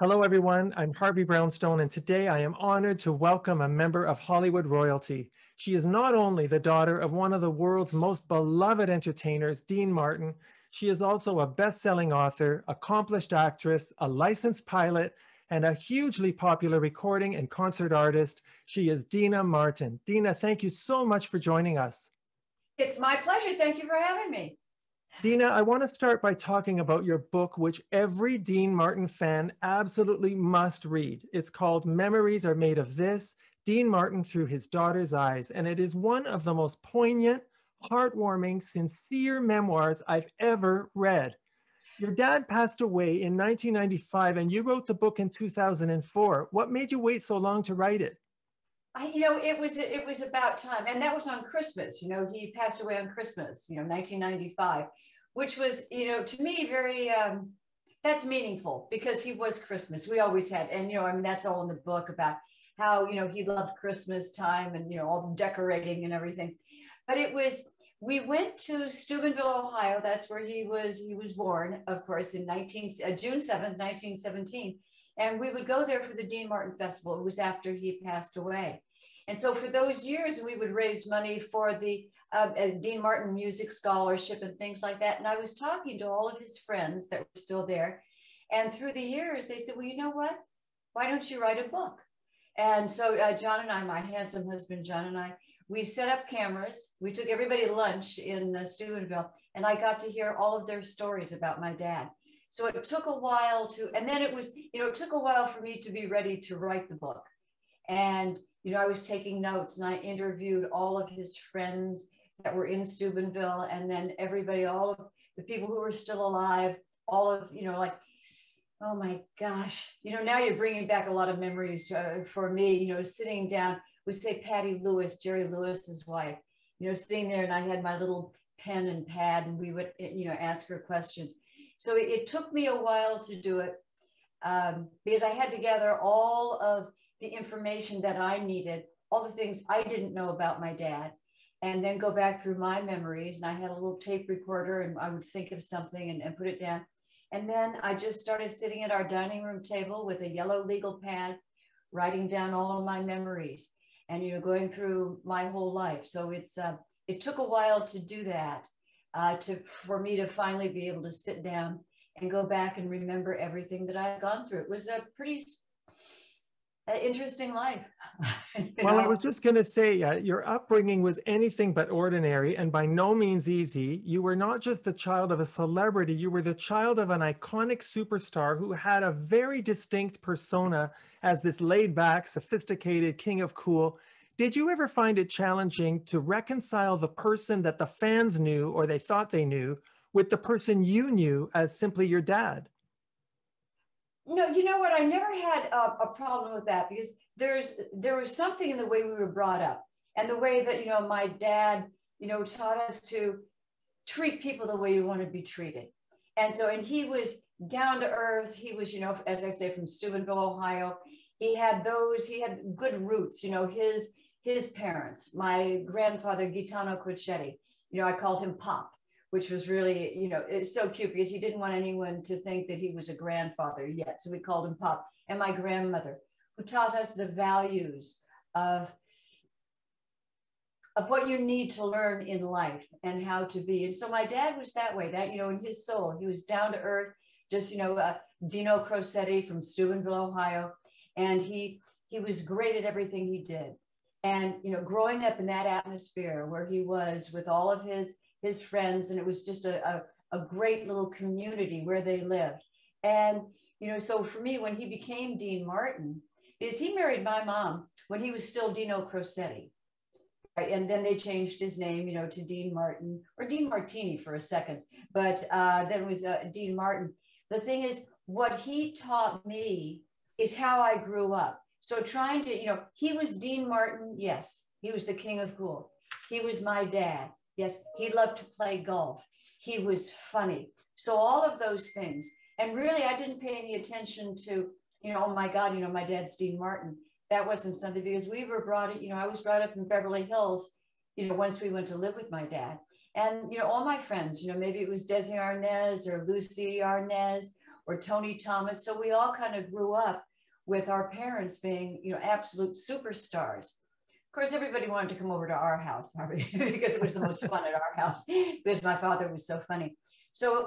Hello, everyone. I'm Harvey Brownstone, and today I am honored to welcome a member of Hollywood royalty. She is not only the daughter of one of the world's most beloved entertainers, Deana Martin, she is also a best-selling author, accomplished actress, a licensed pilot, and a hugely popular recording and concert artist. She is Deana Martin. Deana, thank you so much for joining us. It's my pleasure. Thank you for having me. Deana, I want to start by talking about your book, which every Deana Martin fan absolutely must read. It's called Memories Are Made of This, Deana Martin Through His Daughter's Eyes, and it is one of the most poignant, heartwarming, sincere memoirs I've ever read. Your dad passed away in 1995, and you wrote the book in 2004. What made you wait so long to write it? It was about time, and that was on Christmas. He passed away on Christmas, 1995, which was, to me very. That's meaningful because he was Christmas. We always had, and that's all in the book about how he loved Christmas time and all the decorating and everything. But we went to Steubenville, Ohio. That's where he was born, of course, in June 7th, 1917. And we would go there for the Deana Martin Festival. It was after he passed away. And so for those years, we would raise money for the Deana Martin Music Scholarship and things like that. And I was talking to all of his friends that were still there. And through the years, they said, well, you know what? Why don't you write a book? And so John and I, my handsome husband, John and I, we set up cameras. We took everybody to lunch in Steubenville. And I got to hear all of their stories about my dad. So it took a while and then it took a while for me to be ready to write the book. And, I was taking notes and I interviewed all of his friends that were in Steubenville, and then everybody, all of the people who were still alive, all of, oh my gosh, now you're bringing back a lot of memories for me, sitting down with, say, Patty Lewis, Jerry Lewis's wife, sitting there, and I had my little pen and pad, and we would, ask her questions. So it took me a while to do it because I had to gather all of the information that I needed, all the things I didn't know about my dad, and then go back through my memories. And I had a little tape recorder, and I would think of something and put it down. And then I just started sitting at our dining room table with a yellow legal pad, writing down all of my memories and, going through my whole life. So it took a while to do that. For me to finally be able to sit down and go back and remember everything that I've gone through. It was a pretty interesting life. Well, I was just going to say, your upbringing was anything but ordinary and by no means easy. You were not just the child of a celebrity, you were the child of an iconic superstar who had a very distinct persona as this laid-back, sophisticated king of cool. Did you ever find it challenging to reconcile the person that the fans knew or they thought they knew with the person you knew as simply your dad? No, you know what? I never had a problem with that because there was something in the way we were brought up and the way that, my dad, taught us to treat people the way you want to be treated. And he was down to earth. He was, as I say, from Steubenville, Ohio. He had good roots, his parents, my grandfather, Gaetano Crocetti, I called him Pop, which was really, it's so cute because he didn't want anyone to think that he was a grandfather yet. So we called him Pop. And my grandmother, who taught us the values of what you need to learn in life and how to be. And so my dad was that way, that, in his soul, he was down to earth, just, Dino Crocetti from Steubenville, Ohio. And he was great at everything he did. And, growing up in that atmosphere where he was with all of his friends, and it was just a great little community where they lived. And, so for me, when he became Deana Martin, because he married my mom when he was still Dino Crocetti. Right? And then they changed his name, to Deana Martin, or Deana Martini for a second, but then it was Deana Martin. The thing is, what he taught me is how I grew up. So trying to, he was Deana Martin. Yes, he was the king of cool. He was my dad. Yes, he loved to play golf. He was funny. So all of those things. And really, I didn't pay any attention to, oh my God, my dad's Deana Martin. That wasn't something because we were brought up, I was brought up in Beverly Hills, once we went to live with my dad. And, all my friends, maybe it was Desi Arnaz or Lucy Arnaz or Tony Thomas. So we all kind of grew up with our parents being, you know, absolute superstars. Of course, everybody wanted to come over to our house, Harvey, because it was the most fun at our house, because my father was so funny. So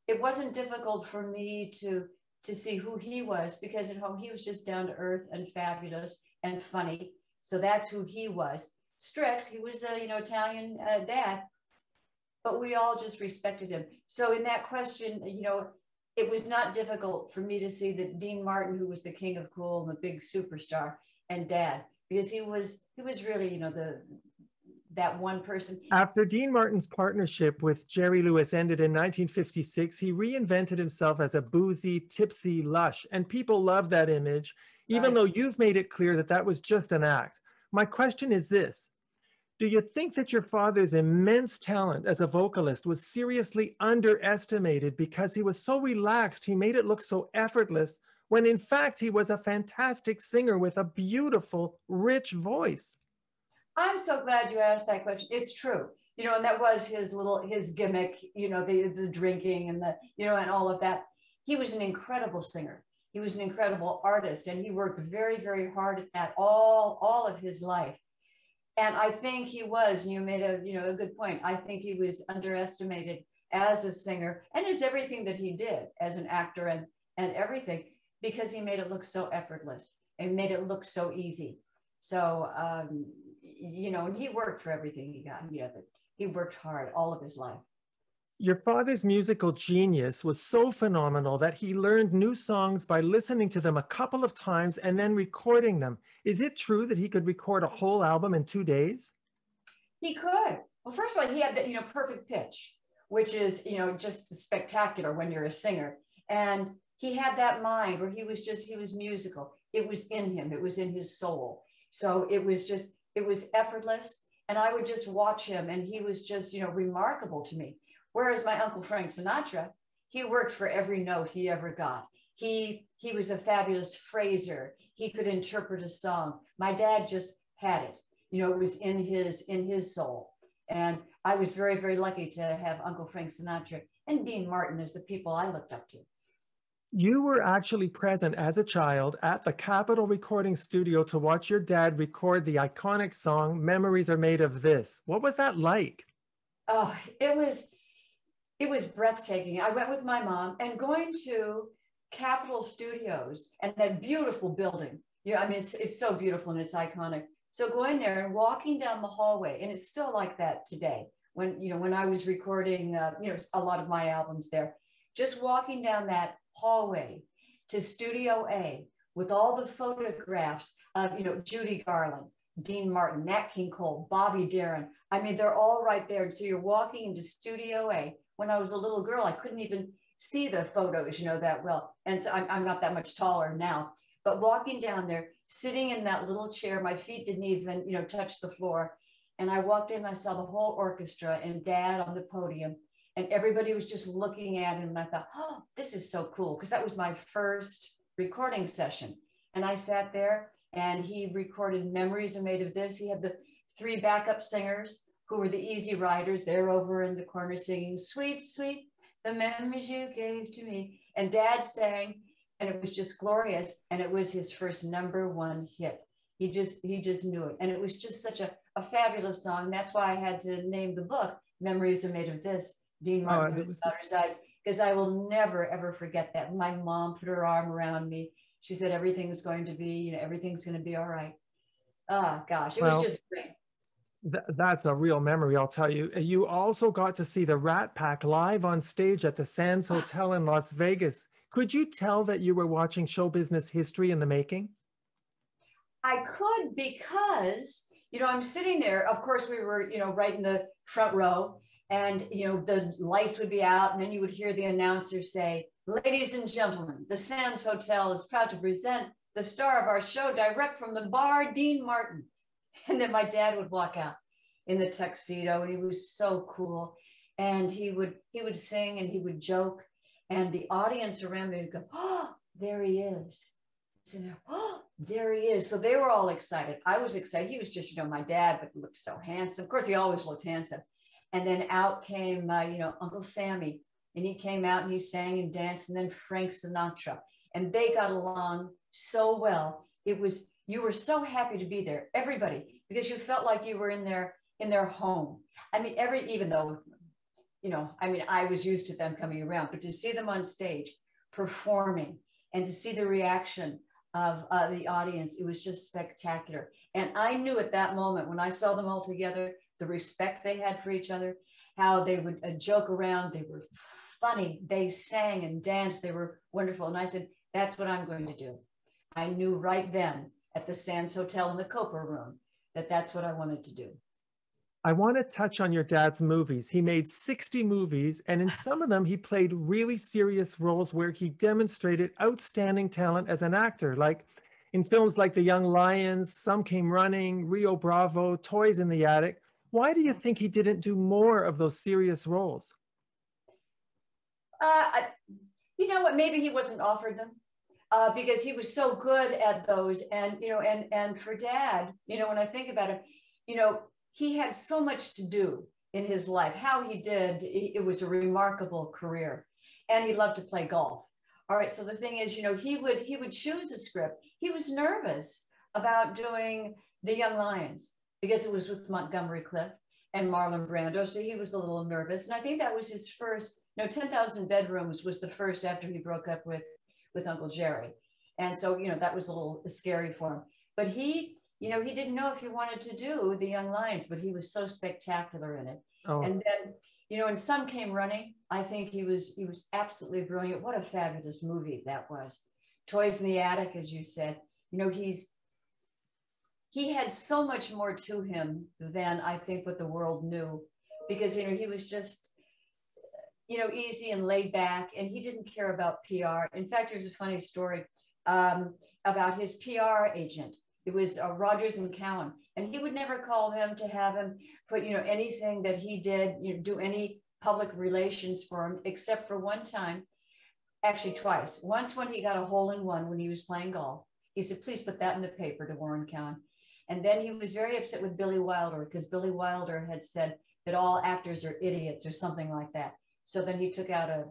it wasn't difficult for me to see who he was, because at home he was just down to earth and fabulous and funny. So that's who he was. Strict. He was a, you know, Italian dad, but we all just respected him. So in that question, you know, it was not difficult for me to see that Dean Martin, who was the king of cool and the big superstar, and Dad, because he was really, you know, that one person. After Dean Martin's partnership with Jerry Lewis ended in 1956, he reinvented himself as a boozy, tipsy lush, and people loved that image, even though you've made it clear that that was just an act. My question is this: do you think that your father's immense talent as a vocalist was seriously underestimated because he was so relaxed, he made it look so effortless, when in fact he was a fantastic singer with a beautiful, rich voice? I'm so glad you asked that question. It's true. You know, and that was his gimmick, you know, the drinking and the, you know, and all of that. He was an incredible singer. He was an incredible artist, and he worked very, very hard at that all of his life. And I think he was, you made a, you know, a good point. I think he was underestimated as a singer and as everything that he did as an actor and everything, because he made it look so effortless and made it look so easy. So, you know, and he worked for everything he got. You know, he worked hard all of his life. Your father's musical genius was so phenomenal that he learned new songs by listening to them a couple of times and then recording them. Is it true that he could record a whole album in 2 days? He could. Well, first of all, he had that, you know, perfect pitch, which is, you know, just spectacular when you're a singer. And he had that mind where he was musical. It was in him. It was in his soul. So it was effortless. And I would just watch him, and he was just, you know, remarkable to me. Whereas my Uncle Frank Sinatra, he worked for every note he ever got. He was a fabulous phraser. He could interpret a song. My dad just had it. You know, it was in his soul. And I was very, very lucky to have Uncle Frank Sinatra and Dean Martin as the people I looked up to. You were actually present as a child at the Capitol recording studio to watch your dad record the iconic song, Memories Are Made of This. What was that like? Oh, it was breathtaking. I went with my mom, and going to Capitol Studios and that beautiful building. You know, I mean, it's so beautiful and it's iconic. So going there and walking down the hallway, and it's still like that today. When, you know, when I was recording, you know, a lot of my albums there, just walking down that hallway to Studio A with all the photographs of, you know, Judy Garland, Dean Martin, Nat King Cole, Bobby Darin. I mean, they're all right there. And so you're walking into Studio A. When I was a little girl, I couldn't even see the photos, you know, that well. And so I'm not that much taller now, but walking down there, sitting in that little chair, my feet didn't even, you know, touch the floor. And I walked in, I saw the whole orchestra and Dad on the podium, and everybody was just looking at him. And I thought, oh, this is so cool. Because that was my first recording session. And I sat there, and he recorded Memories Are Made of This. He had the 3 backup singers who were the Easy Riders. They're over in the corner singing, sweet, sweet, the memories you gave to me. And Dad sang, and it was just glorious. And it was his first #1 hit. He just knew it. And it was just such a fabulous song. That's why I had to name the book, Memories Are Made of This, Dean Martin Through His Daughter's Eyes, because I will never, ever forget that. My mom put her arm around me. She said, everything's going to be, you know, everything's going to be all right. Oh, gosh, it was just great. That's a real memory, I'll tell you. You also got to see the Rat Pack live on stage at the Sands Hotel in Las Vegas. Could you tell that you were watching show business history in the making? I could, because, you know, I'm sitting there. Of course, we were, you know, right in the front row, and, you know, the lights would be out, and then you would hear the announcer say, ladies and gentlemen, the Sands Hotel is proud to present the star of our show, direct from the bar, Dean Martin. And then my dad would walk out in the tuxedo, and he was so cool. And he would sing, and he would joke, and the audience around me would go, oh, there he is. So, oh, there he is. So they were all excited. I was excited. He was just, you know, my dad, but looked so handsome. Of course, he always looked handsome. And then out came, you know, Uncle Sammy and he came out and he sang and danced, and then Frank Sinatra, and they got along so well. It was, you were so happy to be there, everybody, because you felt like you were in their home. I mean, even though, you know, I mean, I was used to them coming around, but to see them on stage performing and to see the reaction of the audience, it was just spectacular. And I knew at that moment when I saw them all together, the respect they had for each other, how they would joke around, they were funny, they sang and danced, they were wonderful. And I said, that's what I'm going to do. I knew right then at the Sands Hotel in the Copper Room that that's what I wanted to do. I want to touch on your dad's movies. He made 60 movies, and in some of them, he played really serious roles where he demonstrated outstanding talent as an actor, like in films like The Young Lions, Some Came Running, Rio Bravo, Toys in the Attic. Why do you think he didn't do more of those serious roles? You know what, maybe he wasn't offered them. Because he was so good at those. And, you know, and for Dad, you know, when I think about it, you know, he had so much to do in his life. How he did, it was a remarkable career. And he loved to play golf. All right, so the thing is, you know, he would choose a script. He was nervous about doing The Young Lions because it was with Montgomery Clift and Marlon Brando. So he was a little nervous. And I think that was his first, you know, 10,000 Bedrooms was the first after he broke up with Uncle Jerry. And so, you know, that was a little scary for him. But he, you know, he didn't know if he wanted to do The Young Lions, but he was so spectacular in it. Oh. And then, you know, and Some Came Running, I think he was absolutely brilliant. What a fabulous movie that was. Toys in the Attic, as you said, you know, he had so much more to him than I think what the world knew, because, you know, he was just, you know, easy and laid back, and he didn't care about PR. In fact, there's a funny story about his PR agent. It was Rogers and Cowan, and he would never call him to have him put, you know, anything that he did, you know, do any public relations for him, except for one time, actually twice. Once when he got a hole-in-one when he was playing golf, he said, please put that in the paper to Warren Cowan. And then he was very upset with Billy Wilder because Billy Wilder had said that all actors are idiots or something like that. So then he took out a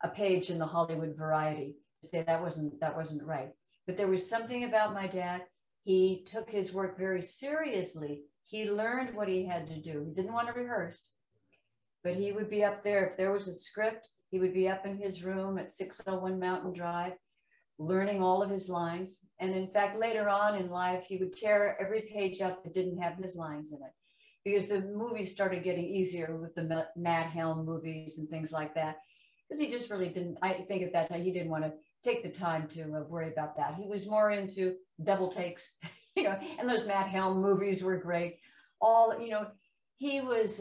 page in the Hollywood Variety to say that wasn't right. But there was something about my dad. He took his work very seriously. He learned what he had to do. He didn't want to rehearse, but he would be up there. If there was a script, he would be up in his room at 601 Mountain Drive, learning all of his lines. And in fact, later on in life, he would tear every page up that didn't have his lines in it, because the movies started getting easier with the Matt Helm movies and things like that. Because he just really didn't, I think at that time, he didn't want to take the time to worry about that. He was more into double takes, you know, and those Matt Helm movies were great. All, you know, he was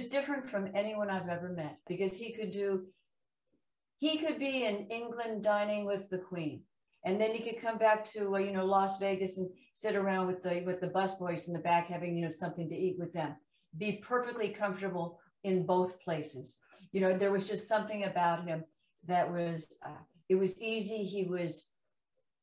different from anyone I've ever met, because he could be in England dining with the Queen. And then he could come back to, you know, Las Vegas and sit around with the busboys in the back, having, you know, something to eat with them. Be perfectly comfortable in both places. You know, there was just something about him that was, it was easy. He was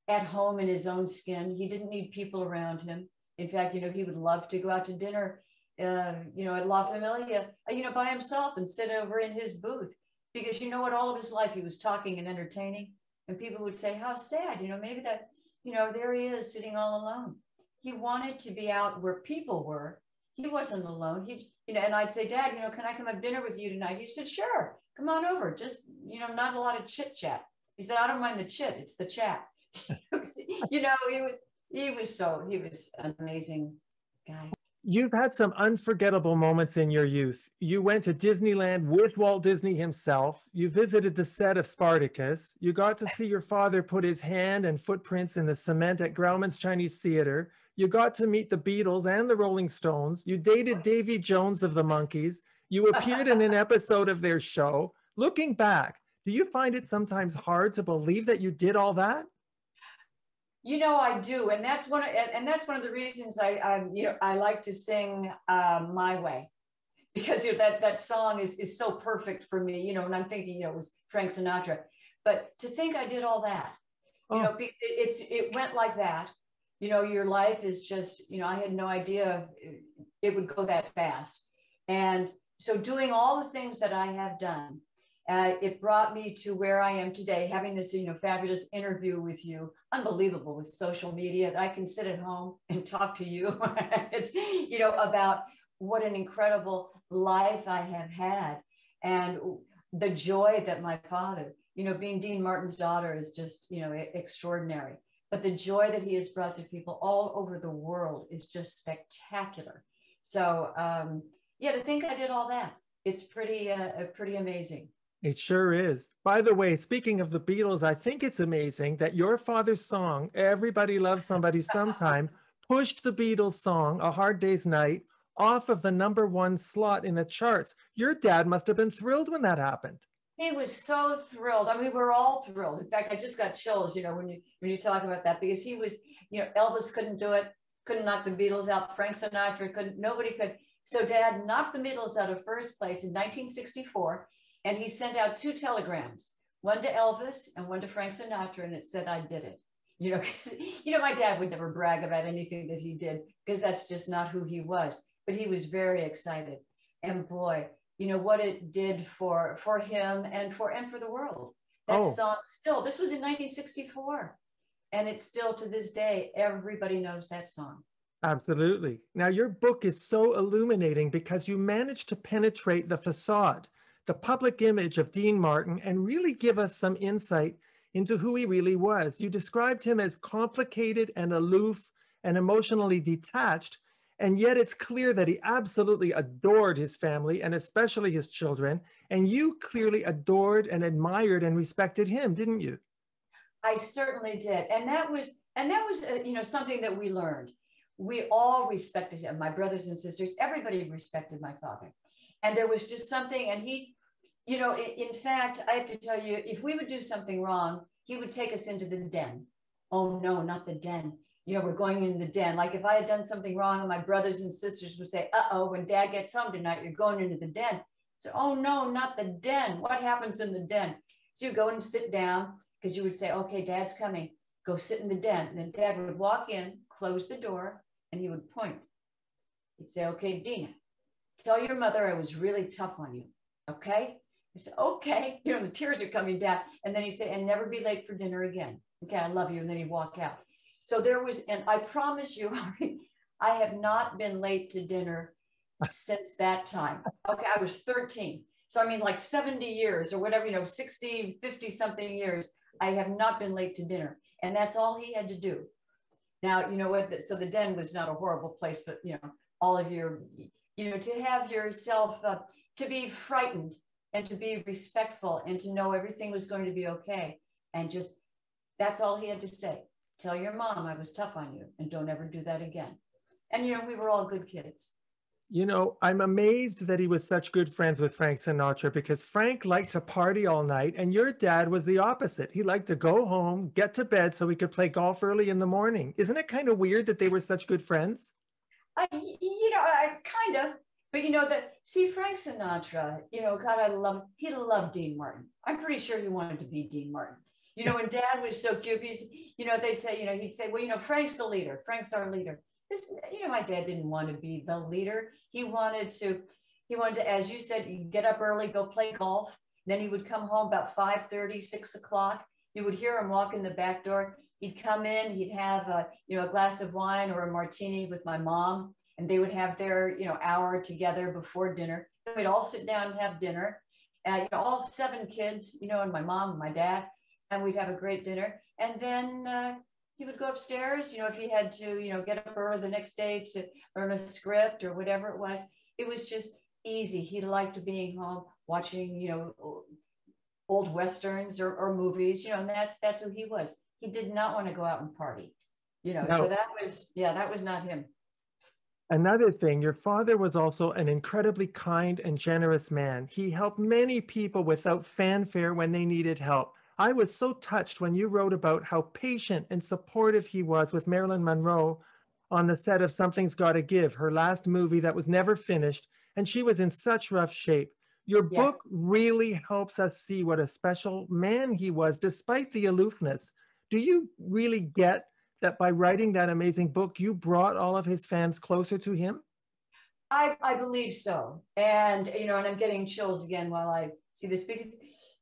at home in his own skin. He didn't need people around him. In fact, you know, he would love to go out to dinner, you know, at La Familia, you know, by himself and sit over in his booth. Because, you know what, all of his life he was talking and entertaining. And people would say, how sad, you know, maybe that, you know, there he is sitting all alone. He wanted to be out where people were. He wasn't alone. He, you know, and I'd say, Dad, you know, can I come have dinner with you tonight? He said, sure, come on over. Just, you know, not a lot of chit chat. He said, I don't mind the chit, it's the chat. You know, he was an amazing guy. You've had some unforgettable moments in your youth. You went to Disneyland with Walt Disney himself. You visited the set of Spartacus. You got to see your father put his hand and footprints in the cement at Grauman's Chinese Theater. You got to meet the Beatles and the Rolling Stones. You dated Davy Jones of the Monkees. You appeared in an episode of their show. Looking back, do you find it sometimes hard to believe that you did all that? You know, I do, and that's one of the reasons I like to sing My Way, because you know, that song is so perfect for me. You know, and I'm thinking, you know, it was Frank Sinatra, but to think I did all that, you know, it went like that. You know, your life is just, you know, I had no idea it would go that fast, and so doing all the things that I have done, it brought me to where I am today, having this, fabulous interview with you. Unbelievable with social media that I can sit at home and talk to you. It's, about what an incredible life I have had, and the joy that my father, being Dean Martin's daughter is just, extraordinary. But the joy that he has brought to people all over the world is just spectacular. So, yeah, to think I did all that, it's pretty amazing. It sure is. By the way, speaking of the Beatles, I think it's amazing that your father's song, Everybody Loves Somebody Sometime, pushed the Beatles song, A Hard Day's Night, off of the #1 slot in the charts. Your dad must have been thrilled when that happened. He was so thrilled. I mean, we're all thrilled. In fact, I just got chills, when you talk about that, because he was, Elvis couldn't do it, couldn't knock the Beatles out. Frank Sinatra couldn't, nobody could. So Dad knocked the Beatles out of first place in 1964, and he sent out 2 telegrams, one to Elvis and one to Frank Sinatra, and it said, I did it. My dad would never brag about anything that he did, because that's just not who he was. But he was very excited. And boy, what it did for him and for the world. That song still, this was in 1964, and it's still to this day, everybody knows that song. Absolutely. Now, your book is so illuminating because you managed to penetrate the facade, the public image of Dean Martin, and really give us some insight into who he really was. You described him as complicated and aloof and emotionally detached, and yet it's clear that he absolutely adored his family and especially his children. And you clearly adored and admired and respected him, didn't you? I certainly did. And that was something that we learned. We all respected him, my brothers and sisters, everybody respected my father. And there was just something, and he, in fact, I have to tell you, if we would do something wrong, he would take us into the den. Oh no, not the den. We're going into the den. Like if I had done something wrong, and my brothers and sisters would say, uh-oh, when Dad gets home tonight, you're going into the den. So, oh no, not the den. What happens in the den? So you go and sit down, because you would say, okay, Dad's coming. Go sit in the den. And then Dad would walk in, close the door, and he would point. He'd say, okay, Deana, tell your mother I was really tough on you, okay? I said, okay. The tears are coming down. And then he'd say, and never be late for dinner again. Okay, I love you. And then he'd walk out. So there was, and I promise you, I have not been late to dinner since that time. Okay, I was 13. So I mean, like 70 years or whatever, 60, 50 something years, I have not been late to dinner. And that's all he had to do. Now, you know what? So the den was not a horrible place, but, all of your, to have yourself, to be frightened and to be respectful and to know everything was going to be okay. And just, that's all he had to say. Tell your mom I was tough on you and don't ever do that again. And, we were all good kids. I'm amazed that he was such good friends with Frank Sinatra, because Frank liked to party all night and your dad was the opposite. He liked to go home, get to bed so he could play golf early in the morning. Isn't it kind of weird that they were such good friends? I kind of, but see, Frank Sinatra, God, he loved Dean Martin. I'm pretty sure he wanted to be Dean Martin. And Dad was so cute. They'd say, he'd say, well, Frank's the leader. Frank's our leader. My dad didn't want to be the leader. He wanted to, as you said, get up early, go play golf. Then he would come home about 5:30, 6 o'clock. You would hear him walk in the back door. He'd come in, he'd have a glass of wine or a martini with my mom, and they would have their, hour together before dinner. Then we'd all sit down and have dinner. All 7 kids, and my mom and my dad, and we'd have a great dinner. And then he would go upstairs, if he had to, get up early the next day to learn a script or whatever it was. It was just easy. He liked being home, watching, old Westerns or movies, and that's who he was. He did not want to go out and party, No. So that was not him. Another thing, your father was also an incredibly kind and generous man. He helped many people without fanfare when they needed help. I was so touched when you wrote about how patient and supportive he was with Marilyn Monroe on the set of Something's Gotta Give, her last movie that was never finished, and she was in such rough shape. Your book really helps us see what a special man he was, despite the aloofness. Do you really get that by writing that amazing book, you brought all of his fans closer to him? I believe so. And, you know, and I'm getting chills again while I see this because,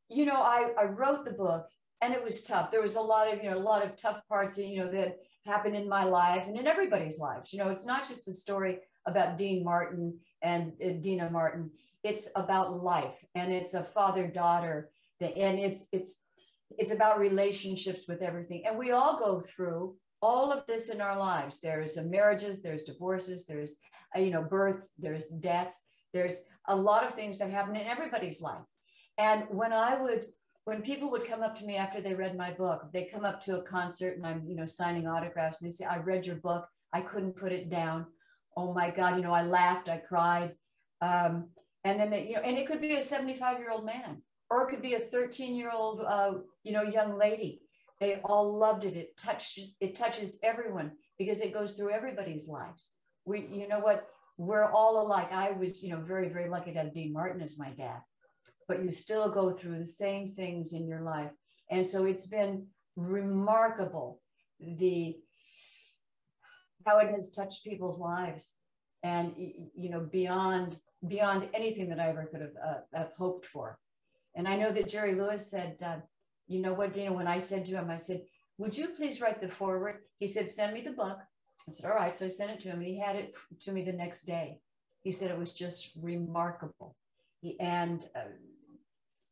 you know, I wrote the book and it was tough. There was a lot of, you know, a lot of tough parts, you know, that happened in my life and in everybody's lives. You know, it's not just a story about Dean Martin and Deana Martin. It's about life, and it's a father-daughter, and it's about relationships with everything. And we all go through all of this in our lives. There's marriages, there's divorces, there's you know, birth, there's death, there's a lot of things that happen in everybody's life. And when people would come up to me after they read my book, they come up to a concert and I'm, you know, signing autographs, and they say, I read your book, I couldn't put it down. Oh my God, you know, I laughed, I cried. And then they, you know, and it could be a 75-year-old man, or it could be a 13-year-old, you know, young lady. They all loved it. It touches everyone because it goes through everybody's lives. You know what, we're all alike. I was, you know, very, very lucky to have Dean Martin as my dad, but you still go through the same things in your life. And so it's been remarkable, how it has touched people's lives, and, you know, beyond anything that I ever could have hoped for. And I know that Jerry Lewis said, you know what, Deana, when I said to him, I said, would you please write the foreword? He said, send me the book. I said, all right. So I sent it to him and he had it to me the next day. He said it was just remarkable. And,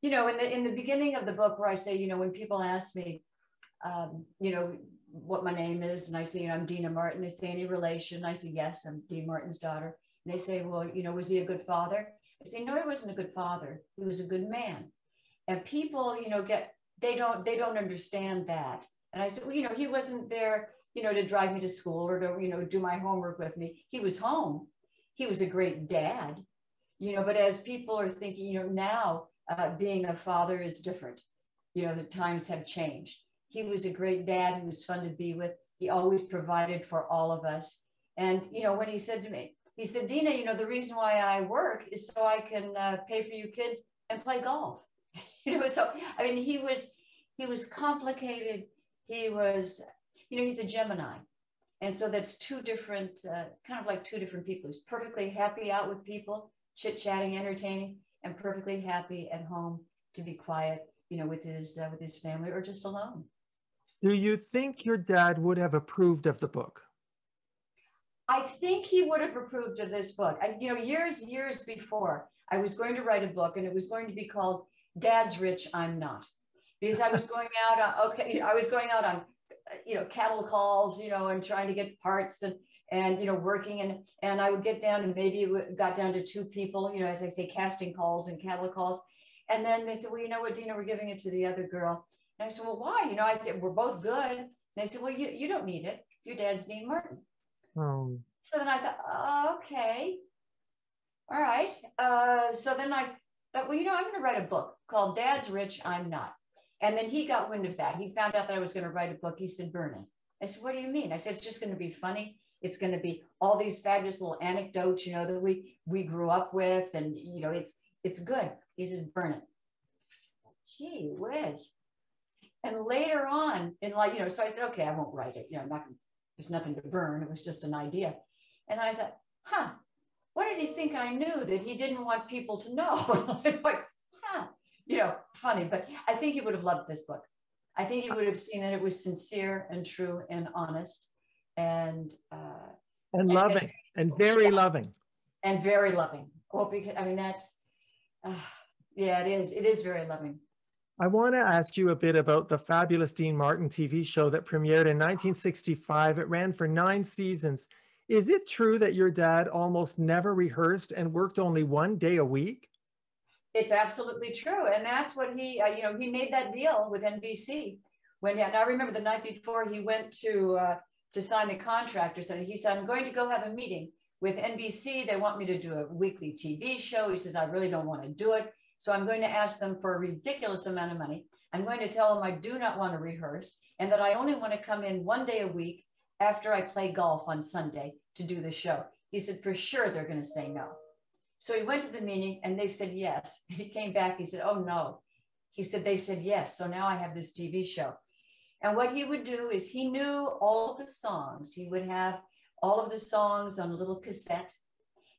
you know, in the beginning of the book where I say, you know, when people ask me, you know, what my name is, and I say, you know, I'm Deana Martin, they say, any relation? I say, yes, I'm Dean Martin's daughter. And they say, well, you know, was he a good father? I say, no, he wasn't a good father. He was a good man. And people, you know, they don't understand that. And I said, well, you know, he wasn't there, you know, to drive me to school or to, you know, do my homework with me. He was home. He was a great dad, you know, but as people are thinking, you know, now being a father is different. You know, the times have changed. He was a great dad. He was fun to be with. He always provided for all of us. And, you know, when he said to me, he said, Deana, you know, the reason why I work is so I can pay for you kids and play golf. You know, so, I mean, he was complicated. He was, you know, he's a Gemini. And so that's two different, kind of like two different people. He's perfectly happy out with people, chit-chatting, entertaining, and perfectly happy at home to be quiet, you know, with his family or just alone. Do you think your dad would have approved of the book? I think he would have approved of this book. You know, years before, I was going to write a book, and it was going to be called Dad's Rich, I'm Not. Because I was going out on, I was going out on, you know, cattle calls, you know, and trying to get parts and you know, working, and I would get down, and maybe it got down to 2 people, you know, as I say, casting calls and cattle calls. And then they said, well, you know what, Deana, we're giving it to the other girl. And I said, well, why? You know, I said, we're both good. And they said, well, you don't need it. Your dad's Dean Martin. Oh. So then I thought, oh, okay, all right. So then I thought, well, you know, I'm going to write a book called Dad's Rich, I'm Not. And then he got wind of that. He found out that I was going to write a book. He said, burn it. I said, what do you mean? I said, it's just going to be funny. It's going to be all these fabulous little anecdotes, you know, that we grew up with, and, you know, it's good. He says, burn it. Gee whiz. And later on in life, you know, so I said, okay, I won't write it. You know, I'm not gonna, there's nothing to burn. It was just an idea. And I thought, huh, what did he think I knew that he didn't want people to know? Like, huh, you know, funny. But I think he would have loved this book. I think he would have seen that it was sincere and true and honest and loving and very loving. And very loving. Well, because I mean, that's, yeah, it is. It is very loving. I want to ask you a bit about the fabulous Dean Martin TV show that premiered in 1965. It ran for 9 seasons. Is it true that your dad almost never rehearsed and worked only 1 day a week? It's absolutely true. And that's what he, you know, he made that deal with NBC. When, and I remember the night before he went to sign the contract or something, he said, I'm going to go have a meeting with NBC. They want me to do a weekly TV show. He says, I really don't want to do it. So I'm going to ask them for a ridiculous amount of money. I'm going to tell them I do not want to rehearse and that I only want to come in 1 day a week after I play golf on Sunday to do the show. He said, for sure, they're going to say no. So he went to the meeting and they said yes. He came back, he said, oh no. He said, they said yes. So now I have this TV show. And what he would do is he knew all of the songs. He would have all of the songs on a little cassette.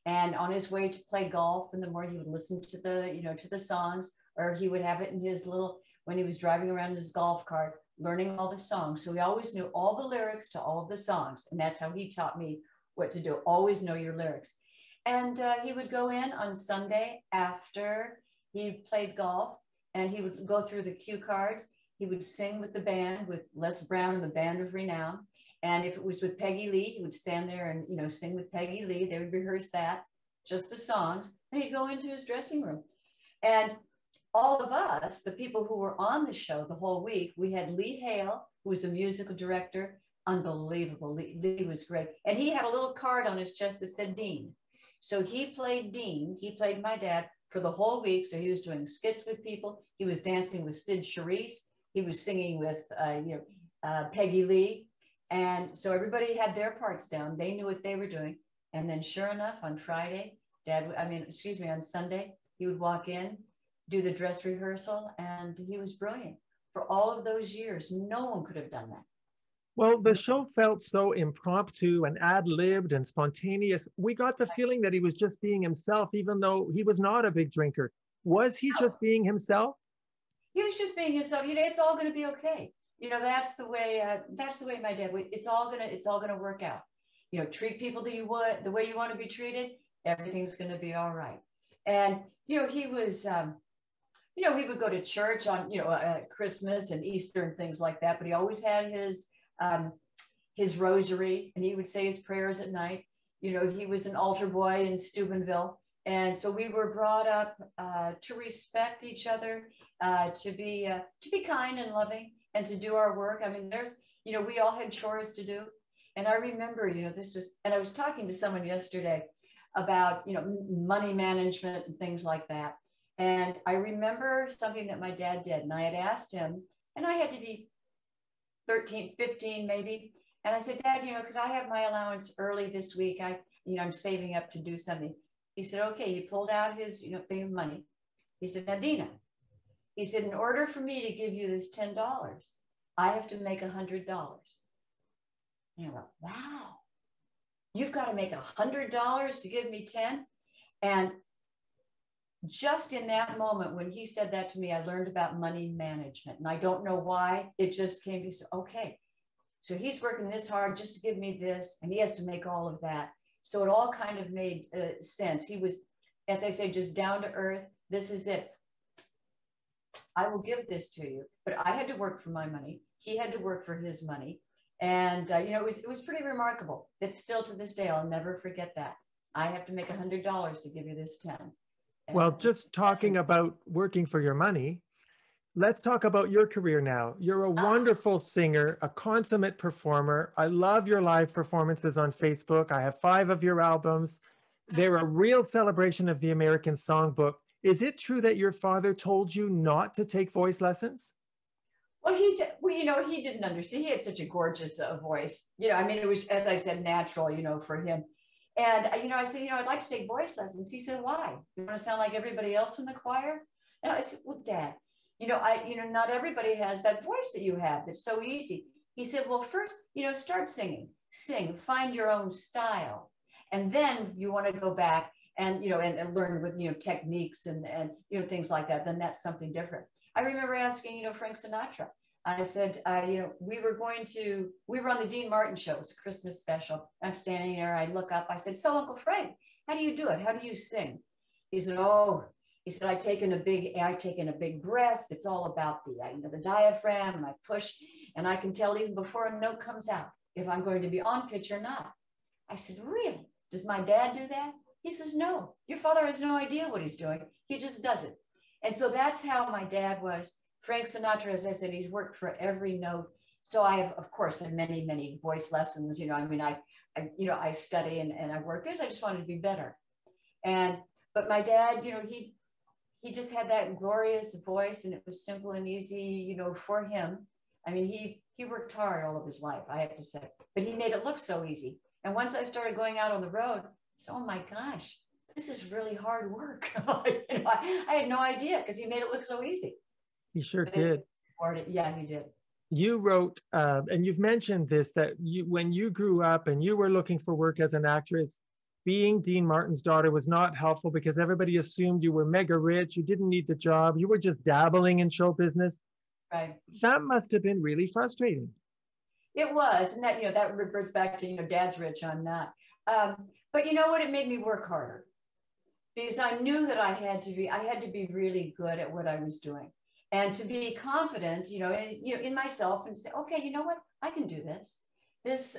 And on his way to play golf in the morning, he would listen to the, you know, to the songs, or he would have it in his little, when he was driving around in his golf cart, learning all the songs. So he always knew all the lyrics to all of the songs. And that's how he taught me what to do. Always know your lyrics. And he would go in on Sunday after he played golf, and he would go through the cue cards. He would sing with the band, with Les Brown and the Band of Renown. And if it was with Peggy Lee, he would stand there and, you know, sing with Peggy Lee. They would rehearse that, just the songs. And he'd go into his dressing room. And all of us, the people who were on the show the whole week, we had Lee Hale, who was the musical director. Unbelievable. Lee was great. And he had a little card on his chest that said Dean. So he played Dean. He played my dad for the whole week. So he was doing skits with people. He was dancing with Sid Charisse. He was singing with Peggy Lee. And so everybody had their parts down. They knew what they were doing. And then sure enough, on on Sunday, he would walk in, do the dress rehearsal, and he was brilliant. For all of those years, no one could have done that. Well, the show felt so impromptu and ad-libbed and spontaneous. We got the feeling that he was just being himself, even though he was not a big drinker. Was he just being himself? He was just being himself. You know, it's all going to be okay. You know, that's the way my dad. It's all gonna work out. You know, treat people the way you want to be treated. Everything's going to be all right. And you know, he was. You know, he would go to church on Christmas and Easter and things like that. But he always had his rosary, and he would say his prayers at night. You know, he was an altar boy in Steubenville. And so we were brought up to respect each other, to be kind and loving, and to do our work. I mean, we all had chores to do. And I remember, and I was talking to someone yesterday about, money management and things like that. And I remember something that my dad did, and I had asked him, and I had to be 13, 15 maybe. And I said, Dad, could I have my allowance early this week? I'm saving up to do something. He said, okay. He pulled out his, thing of money. He said, now, Deana, he said, in order for me to give you this $10, I have to make $100. And I went, wow, you've got to make $100 to give me 10? And just in that moment, when he said that to me, I learned about money management. And I don't know why, it just came to say, okay, so he's working this hard just to give me this, and he has to make all of that. So it all kind of made sense. He was, as I say, just down to earth. This is it. I will give this to you. But I had to work for my money. He had to work for his money. And, it was pretty remarkable. It's still to this day, I'll never forget that. I have to make $100 to give you this 10. Well, just talking about working for your money, let's talk about your career now. You're a wonderful singer, a consummate performer. I love your live performances on Facebook. I have 5 of your albums. They're a real celebration of the American songbook. Is it true that your father told you not to take voice lessons? Well, he said, he didn't understand. He had such a gorgeous voice. It was, as I said, natural, for him. And, I said, I'd like to take voice lessons. He said, why? You want to sound like everybody else in the choir? And I said, well, Dad, not everybody has that voice that you have. It's so easy. He said, well, first, start singing, find your own style. And then you want to go back and, and learn with, techniques and things like that. Then that's something different. I remember asking, Frank Sinatra. I said, we were on the Deana Martin show. It was a Christmas special. I'm standing there. I look up. I said, so Uncle Frank, how do you do it? How do you sing? He said, I've taken a big breath. It's all about the diaphragm. And I push, and I can tell even before a note comes out if I'm going to be on pitch or not. I said, really? Does my dad do that? He says, no. Your father has no idea what he's doing. He just does it. And so that's how my dad was. Frank Sinatra, as I said, he's worked for every note. So I have, of course, had many, many voice lessons. I study and I work because I just wanted to be better. But my dad, he just had that glorious voice, and it was simple and easy, for him. He worked hard all of his life, I have to say, but he made it look so easy. And once I started going out on the road, I said, oh my gosh, this is really hard work. I had no idea because he made it look so easy. He sure did. Yeah, he did. You wrote, and you've mentioned this, that when you grew up and you were looking for work as an actress, being Dean Martin's daughter was not helpful because everybody assumed you were mega rich, you didn't need the job, you were just dabbling in show business. Right. That must have been really frustrating. It was, and that, that reverts back to, dad's rich, I'm not. But you know what? It made me work harder because I knew that I had to be really good at what I was doing, and to be confident, in myself, and say, okay, you know what? I can do this.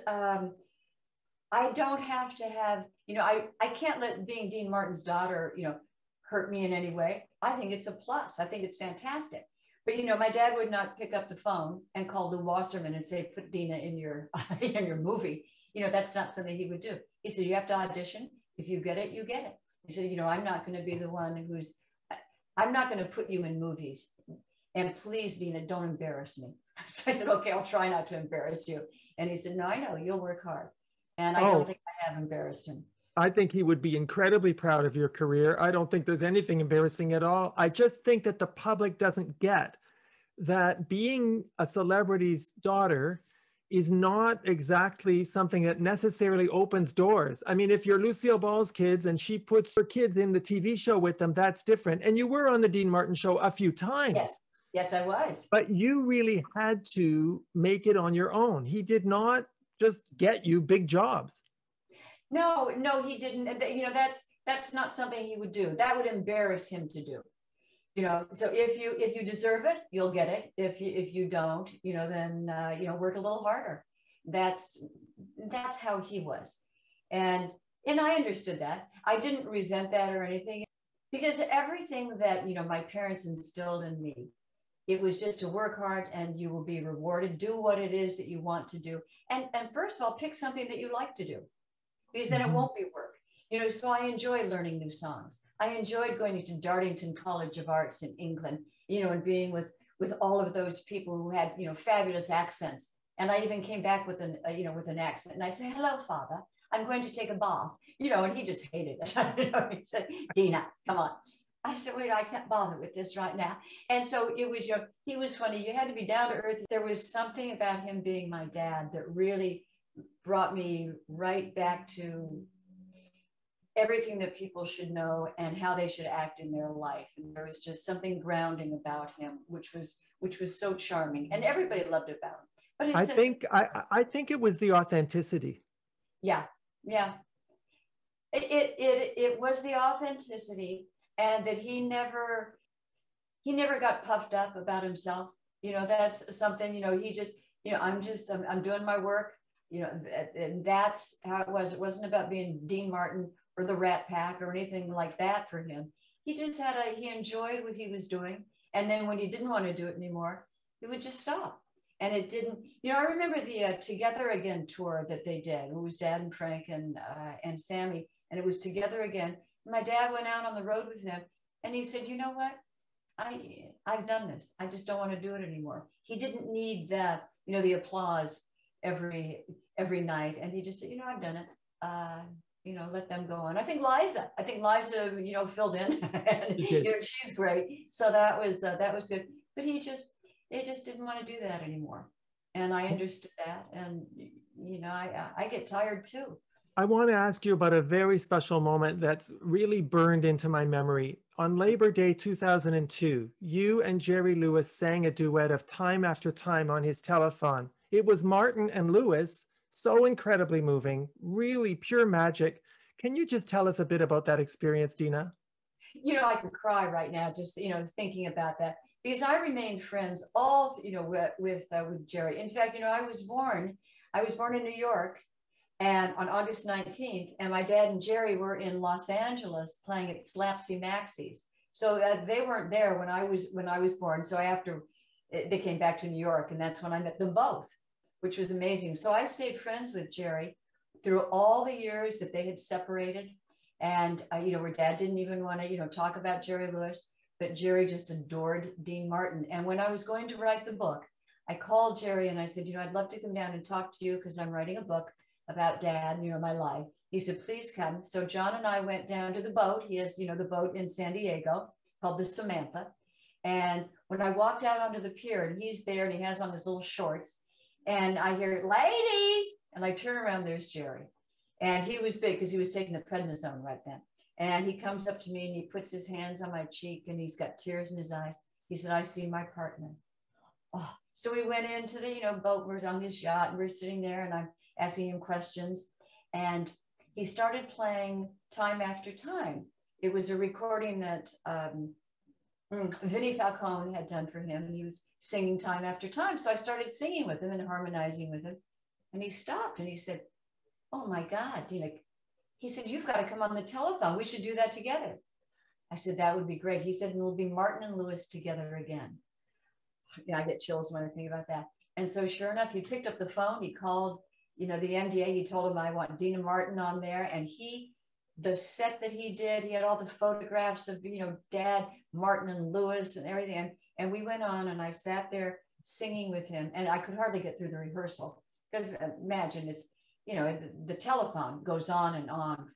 I don't have to have, I can't let being Dean Martin's daughter, hurt me in any way. I think it's a plus. I think it's fantastic. But, my dad would not pick up the phone and call Lou Wasserman and say, put Deana in your, in your movie. That's not something he would do. He said, you have to audition. If you get it, you get it. He said, I'm not going to be the one I'm not going to put you in movies. And please, Deana, don't embarrass me. So I said, okay, I'll try not to embarrass you. And he said, no, I know, you'll work hard. And I don't think I have embarrassed him. I think he would be incredibly proud of your career. I don't think there's anything embarrassing at all. I just think that the public doesn't get that being a celebrity's daughter is not exactly something that necessarily opens doors. I mean, if you're Lucille Ball's kids and she puts her kids in the TV show with them, that's different. And you were on the Dean Martin show a few times. Yes, yes, I was. But you really had to make it on your own. He did not just get you big jobs. No, he didn't. That's not something he would do. That would embarrass him to do. So if you deserve it, you'll get it. If you don't, then work a little harder. That's how he was, and I understood that. I didn't resent that or anything, because everything that my parents instilled in me, it was just to work hard and you will be rewarded. Do what it is that you want to do, and first of all, pick something that you like to do, because then it won't be work. So I enjoyed learning new songs. I enjoyed going to Dartington College of Arts in England, and being with all of those people who had, fabulous accents. And I even came back with an accent, and I'd say, hello, Father, I'm going to take a bath, and he just hated it. He said, Deana, come on. I said, wait, I can't bother with this right now. And so it was he was funny. You had to be down to earth. There was something about him being my dad that really brought me right back to everything that people should know and how they should act in their life. And there was just something grounding about him, which was so charming, and everybody loved it about him. But I think it was the authenticity. Yeah. It was the authenticity, and that he never got puffed up about himself. That's something, he just, I'm doing my work, and that's how it was. It wasn't about being Dean Martin or the Rat Pack or anything like that for him. He just he enjoyed what he was doing. And then when he didn't want to do it anymore, he would just stop. And it didn't, I remember the Together Again tour that they did. It was Dad and Frank and Sammy, and it was Together Again. My dad went out on the road with him, and he said, you know what? I've done this. I just don't want to do it anymore. He didn't need that, the applause every night. And he just said, I've done it. Let them go on. I think Liza, filled in, and she's great. So that was good. But they just didn't want to do that anymore. And I understood that. And, I get tired too. I want to ask you about a very special moment that's really burned into my memory. On Labor Day 2002, you and Jerry Lewis sang a duet of Time After Time on his telephone. It was Martin and Lewis. So incredibly moving, really pure magic. Can you just tell us a bit about that experience, Deana? I could cry right now just, thinking about that, because I remained friends all, with Jerry. In fact, I was born in New York, and on August 19th, and my dad and Jerry were in Los Angeles playing at Slapsy Maxie's. So they weren't there when I was born. So they came back to New York, and that's when I met them both, which was amazing. So I stayed friends with Jerry through all the years that they had separated. And, where Dad didn't even want to, talk about Jerry Lewis, but Jerry just adored Dean Martin. And when I was going to write the book, I called Jerry and I said, I'd love to come down and talk to you because I'm writing a book about Dad, my life. He said, please come. So John and I went down to the boat. He has, the boat in San Diego called the Samantha. And when I walked out onto the pier, and he's there and he has on his little shorts, and I hear, lady, and I turn around, there's Jerry. And he was big because he was taking the prednisone right then. And he comes up to me and he puts his hands on my cheek and he's got tears in his eyes. He said, I see my partner. Oh, so we went into the, boat. We're on his yacht and we're sitting there and I'm asking him questions. And he started playing Time After Time. It was a recording that Vinnie Falcone had done for him. And he was singing Time After Time. So I started singing with him and harmonizing with him. And he stopped and he said, oh my God, he said, you've got to come on the telephone. We should do that together. I said, that would be great. He said, and it'll be Martin and Lewis together again. I get chills when I think about that. And so sure enough, he picked up the phone. He called, the MDA. He told him, I want Deana Martin on there. And the set that he did, he had all the photographs of, Dad, Martin and Lewis and everything. And we went on and I sat there singing with him and I could hardly get through the rehearsal because imagine it's, the telephone goes on and on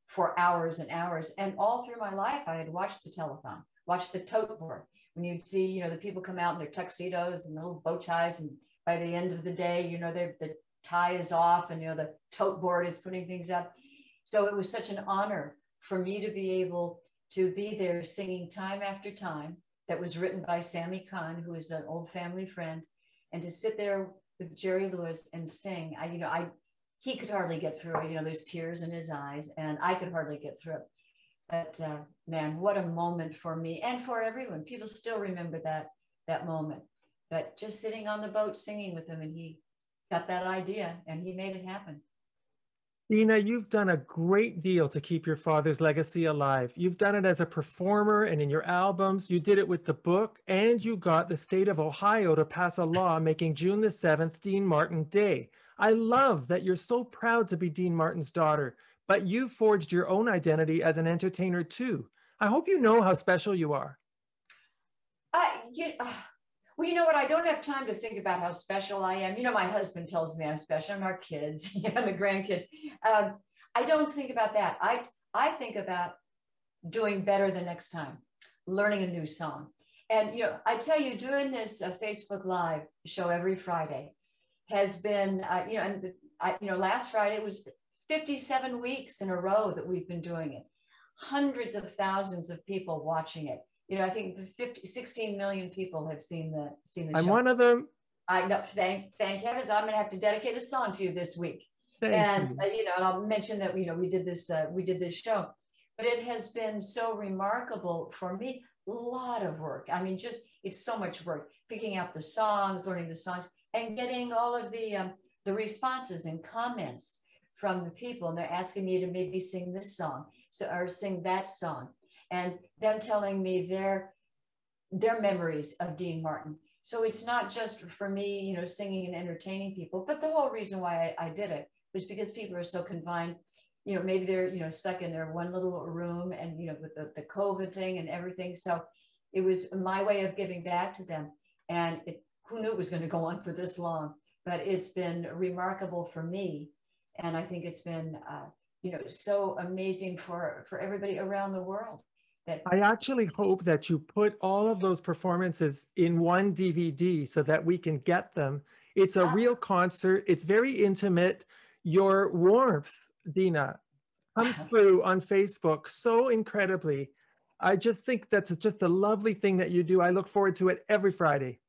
for hours and hours. And all through my life, I had watched the telephone, watched the tote board. When you'd see, the people come out in their tuxedos and little bow ties. And by the end of the day, the tie is off and, the tote board is putting things up. So it was such an honor for me to be able to be there singing Time After Time that was written by Sammy Kahn, who is an old family friend, and to sit there with Jerry Lewis and sing. He could hardly get through it. There's tears in his eyes and I could hardly get through it. But man, what a moment for me and for everyone. People still remember that moment. But just sitting on the boat singing with him and he got that idea and he made it happen. Deana, you've done a great deal to keep your father's legacy alive. You've done it as a performer and in your albums. You did it with the book, and you got the state of Ohio to pass a law making June the 7th Dean Martin Day. I love that you're so proud to be Dean Martin's daughter, but you forged your own identity as an entertainer too. I hope you know how special you are. Well, you know what? I don't have time to think about how special I am. My husband tells me I'm special, and our kids, and the grandkids. I don't think about that. I think about doing better the next time, learning a new song. And, I tell you, doing this Facebook Live show every Friday has been, last Friday it was 57 weeks in a row that we've been doing it. Hundreds of thousands of people watching it. I think 16 million people have seen the show. I'm one of them. I know. Thank heavens. I'm going to have to dedicate a song to you this week. Thank you. And I'll mention that we did this show, but it has been so remarkable for me. A lot of work. I mean, it's so much work. Picking out the songs, learning the songs, and getting all of the responses and comments from the people. And they're asking me to maybe sing this song, or sing that song. And them telling me their memories of Dean Martin. So it's not just for me, singing and entertaining people, but the whole reason why I did it was because people are so confined. Maybe they're, stuck in their one little room and, with the COVID thing and everything. So it was my way of giving back to them. And who knew it was going to go on for this long? But it's been remarkable for me. And I think it's been, so amazing for everybody around the world. I actually hope that you put all of those performances in one DVD so that we can get them. It's a real concert. It's very intimate. Your warmth, Deana, comes through on Facebook so incredibly. I just think that's just a lovely thing that you do. I look forward to it every Friday.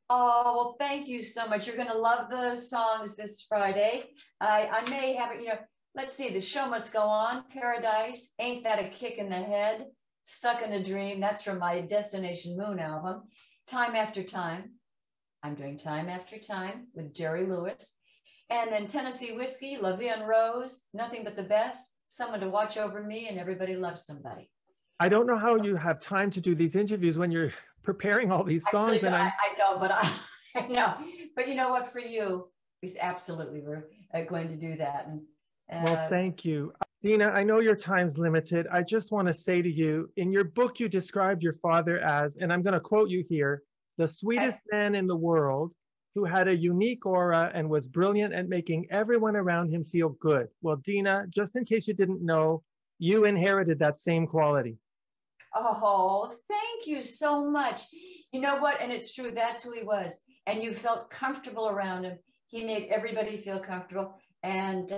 Oh, well, thank you so much. You're going to love the songs this Friday. I may have it, let's see, The Show Must Go On, Paradise, Ain't That a Kick in the Head, Stuck in a Dream, that's from my Destination Moon album, Time After Time. I'm doing Time After Time with Jerry Lewis. And then Tennessee Whiskey, La Vie en Rose, Nothing But the Best, Someone to Watch Over Me, and Everybody Loves Somebody. I don't know how you have time to do these interviews when you're preparing all these songs. I don't, but I know. But you know what, for you, we absolutely were going to do that. And well, thank you. Deana, I know your time's limited. I just want to say to you, in your book, you described your father as, and I'm going to quote you here, the sweetest man in the world who had a unique aura and was brilliant at making everyone around him feel good. Well, Deana, just in case you didn't know, you inherited that same quality. Oh, thank you so much. You know what? And it's true. That's who he was. And you felt comfortable around him. He made everybody feel comfortable. And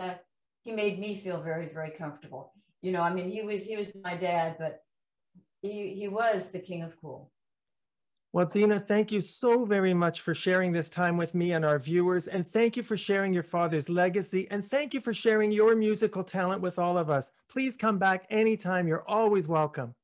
he made me feel very, very comfortable. You know, I mean, he was my dad, but he was the king of cool. Well, Deana, thank you so very much for sharing this time with me and our viewers. And thank you for sharing your father's legacy. And thank you for sharing your musical talent with all of us. Please come back anytime. You're always welcome.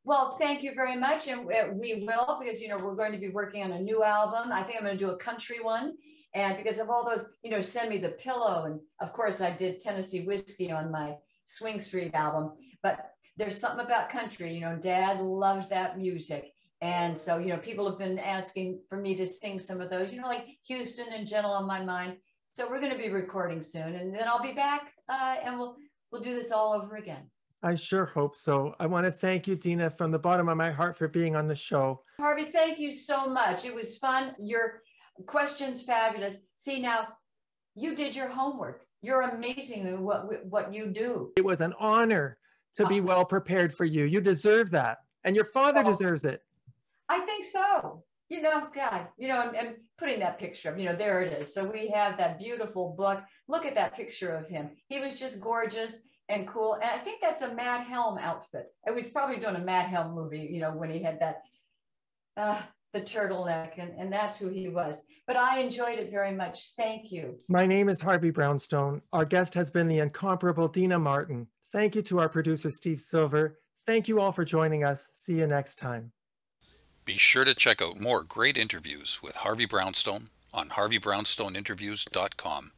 Well, thank you very much. And we will, because, you know, we're going to be working on a new album. I think I'm going to do a country one. And because of all those, you know, Send Me the Pillow. And of course, I did Tennessee Whiskey on my Swing Street album. But there's something about country, you know, Dad loved that music. And so, you know, people have been asking for me to sing some of those, you know, like Houston and Gentle on My Mind. So we're going to be recording soon, and then I'll be back and we'll do this all over again. I sure hope so. I want to thank you, Deana, from the bottom of my heart for being on the show. Harvey, thank you so much. It was fun. Your questions fabulous. See, now you did your homework. You're amazing in what you do. It was an honor to be well prepared for you. You deserve that. And your father deserves it. I think so. You know, God, you know, I'm putting that picture of, you know, there it is. So we have that beautiful book. Look at that picture of him. He was just gorgeous and cool. And I think that's a Mad Helm outfit. I was probably doing a Mad Helm movie, you know, when he had that, the turtleneck, and that's who he was. But I enjoyed it very much. Thank you. My name is Harvey Brownstone. Our guest has been the incomparable Deana Martin. Thank you to our producer, Steve Silver. Thank you all for joining us. See you next time. Be sure to check out more great interviews with Harvey Brownstone on harveybrownstoneInterviews.com.